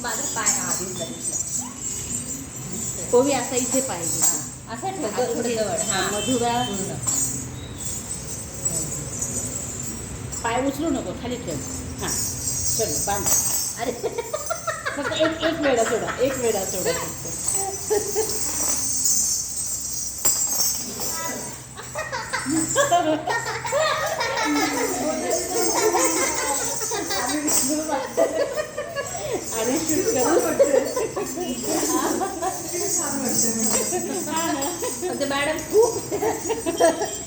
माझा पाय दिसला दिसला. कोवी असा इथे पाहिजे. असं ठेव थोडं जवळ. हां मधुरा पूर्ण. पाय उचलू नको, खाली ठेव. हां चलो बांध. अरे फक्त एक वेळा सोडा, एक वेळा सोडा फक्त. आणि शूट म्हणजे मॅडम खूप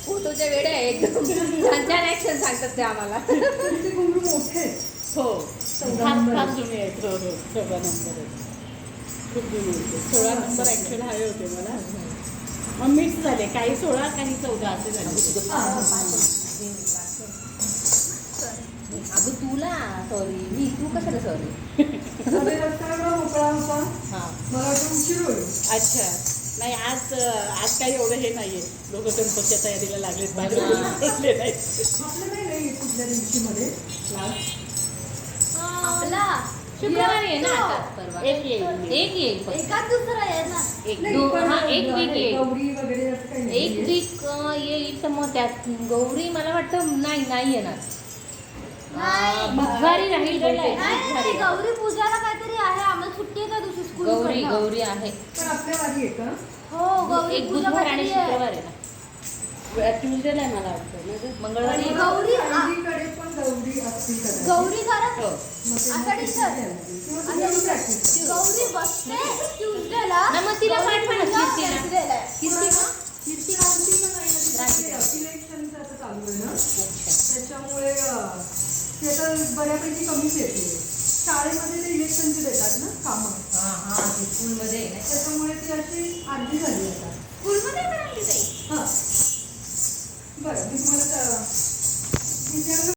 फोटोच्या वेळे आहे एकदम छान छान ऍक्शन सांगतात ते आम्हाला. हो फार जुने आहेत. हो हो 16 नंबर आहे. खूप जुने होते. 16 नंबर ॲक्च्युअल हवे होते मला. मग मिक्स झाले, काही 16 काही 14 असे झाले. अगं तुला सॉरी, मी तू कशाला सॉरी. मोकळा होता. हां मला वाटतं उशीर होईल. अच्छा नाही, आज काही एवढं हे नाहीये. लोक गणपतीच्या तयारीला लागलेत, बाहेर बसले नाहीत. आपलं नाही कुठल्या दिवशीमध्ये आपला शुक्रवारी आहे ना आता परवा. एक येईल. एक येईल फक्त. एकाच दुसरा आहे ना. एक एक वीक येईल. गौरी वगैरे असं काही नाही. एक वीक येईल तर मग त्यात गौरी मला वाटतं नाही येणार. नाही. बुधवारी राहील बहुतेक. नाही, गौरी पूजाला काहीतरी आहे. आम्हाला सुट्टी आहे त्या दिवशी स्कूल. गौरी आहे. पण आपल्या वारी आहे का? हो गौरी एक पूजा बुधवार आणि काहीतरी आहे. शुक्रवार आहे ना. ट्यूजडे नाही मला वाटतं ना. मंगळवारी आहे. गौरी आधीकडे पण गौरी असती कदाचित. गौरी घरात हो. मग ते आषाढी सण. किंवा तुम्ही practice करा. गौरी बसते ट्यूजडेला. ना मग तिला पाठवा ना कीर्तीला. वेन्सडेला आहे. कीर्ती क्रांतीला नाही ना, तिथे इलेक्शनचं आता चालू आहे ना, त्याच्यामुळे ते आता बऱ्यापैकी कमीच येते. शाळेमध्ये ते इलेक्शनचे देतात ना कामं, स्कूलमध्ये आहे ना. त्याच्यामुळे ती अशी अर्धी झाली आता. स्कूलमध्ये पण आणली जाईल. हां बरं, मी तुम्हाला विचारलं